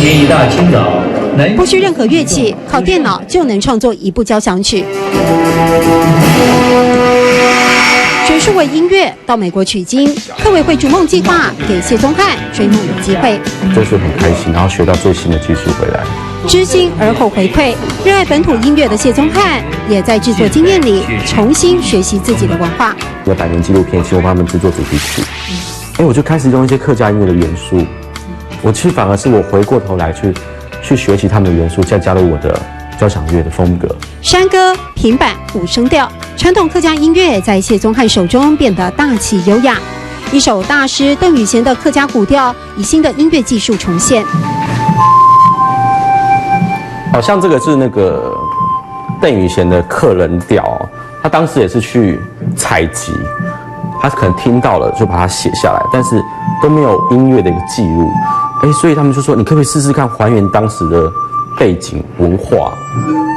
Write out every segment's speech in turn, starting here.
年一大清早，不需任何乐器，靠电脑就能创作一部交响曲。学数位音乐到美国取经，客委会逐梦计划给谢宗翰追梦的机会。就是很开心，然后学到最新的技术回来。知心而后回馈，热爱本土音乐的谢宗翰也在制作经验里重新学习自己的文化。有100年纪录片，请我帮他们制作主题曲。我就开始用一些客家音乐的元素。我其实反而是我回过头来去学习他们的元素，再加入我的交响乐的风格。山歌、平板、5声调，传统客家音乐在谢宗翰手中变得大气优雅。一首大师邓雨贤的客家古调，以新的音乐技术重现。好像这个是那个邓雨贤的客人调，他当时也是去采集，他可能听到了就把它写下来，但是都没有音乐的一个记录。所以他们就说你可不可以试试看还原当时的背景文化？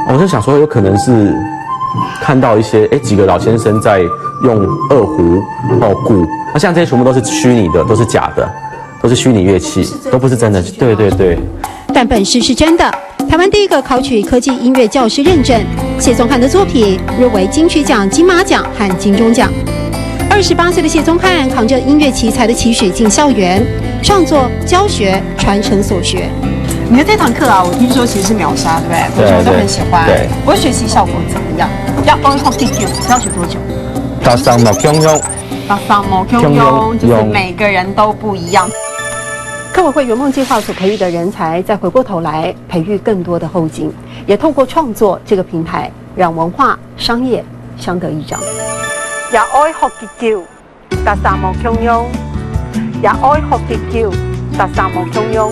我就想说有可能是看到一些几个老先生在用二胡、鼓，那像这些全部都是虚拟的，都是假的，都是虚拟乐器，都不是真的。对对对。但本事是真的。台湾第一个考取科技音乐教师认证，谢宗翰的作品入围金曲奖、金马奖和金钟奖。28岁的谢宗翰扛着音乐奇才的期许进校园，创作、教学、传承所学。你的这堂课啊，我听说其实是秒杀，对不对？同学们都很喜欢。对。我学习效果怎么样？要学多久？大三毛汹涌，就是每个人都不一样。客委会圆梦计划所培育的人才，再回过头来培育更多的后进，也透过创作这个平台，让文化、商业相得益彰。也愛學結交，但三毛汹湧；也愛學結交，但三毛汹湧。